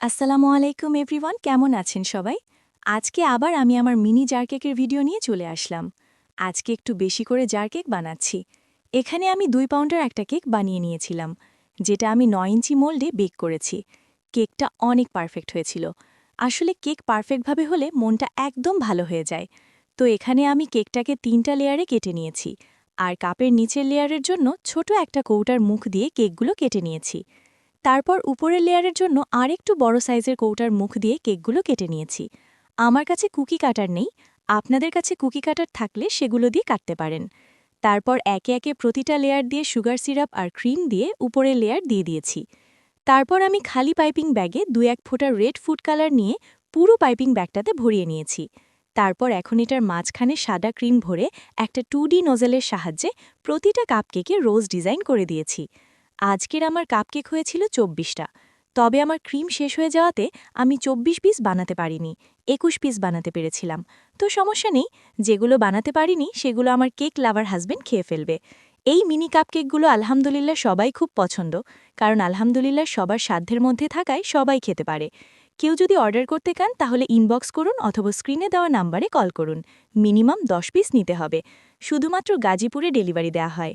আসসালামু আলাইকুম এভরিওয়ান, কেমন আছেন সবাই? আজকে আবার আমি আমার মিনি জার কেকের ভিডিও নিয়ে চলে আসলাম। আজকে একটু বেশি করে জার কেক বানাচ্ছি। এখানে আমি 2 পাউন্ডের একটা কেক বানিয়ে নিয়েছিলাম, যেটা আমি 9 ইঞ্চি মোল্ডে বেক করেছি। কেকটা অনেক পারফেক্ট হয়েছিল। আসলে কেক পারফেক্টভাবে হলে মনটা একদম ভালো হয়ে যায়। তো এখানে আমি কেকটাকে 3টা লেয়ারে কেটে নিয়েছি, আর কাপের নিচের লেয়ারের জন্য ছোট একটা কৌটার মুখ দিয়ে কেকগুলো কেটে নিয়েছি। তারপর উপরের লেয়ারের জন্য আরেকটু বড় সাইজের কৌটার মুখ দিয়ে কেকগুলো কেটে নিয়েছি। আমার কাছে কুকি কাটার নেই, আপনাদের কাছে কুকি কাটার থাকলে সেগুলো দিয়ে কাটতে পারেন। তারপর একে একে প্রতিটা লেয়ার দিয়ে সুগার সিরাপ আর ক্রিম দিয়ে উপরের লেয়ার দিয়ে দিয়েছি। তারপর আমি খালি পাইপিং ব্যাগে 2-1 ফোঁটা রেড ফুড কালার নিয়ে পুরো পাইপিং ব্যাগটাতে ভরিয়ে নিয়েছি। তারপর এখন এটার মাঝখানে সাদা ক্রিম ভরে একটা 2D নোজেলের সাহায্যে প্রতিটা কাপকেকে রোজ ডিজাইন করে দিয়েছি। আজকের আমার কাপকেক হয়েছিল 24টা, তবে আমার ক্রিম শেষ হয়ে যাওয়াতে আমি 24 পিস বানাতে পারিনি, 21 পিস বানাতে পেরেছিলাম। তো সমস্যা নেই, যেগুলো বানাতে পারিনি সেগুলো আমার কেক লাভার হাজবেন্ড খেয়ে ফেলবে। এই মিনি কাপকেকগুলো আলহামদুলিল্লাহ সবাই খুব পছন্দ, কারণ আলহামদুলিল্লাহ সবার সাধ্যের মধ্যে থাকায় সবাই খেতে পারে। কেউ যদি অর্ডার করতে চান তাহলে ইনবক্স করুন অথবা স্ক্রিনে দেওয়া নাম্বারে কল করুন। মিনিমাম 10 পিস নিতে হবে। শুধুমাত্র গাজীপুরে ডেলিভারি দেওয়া হয়।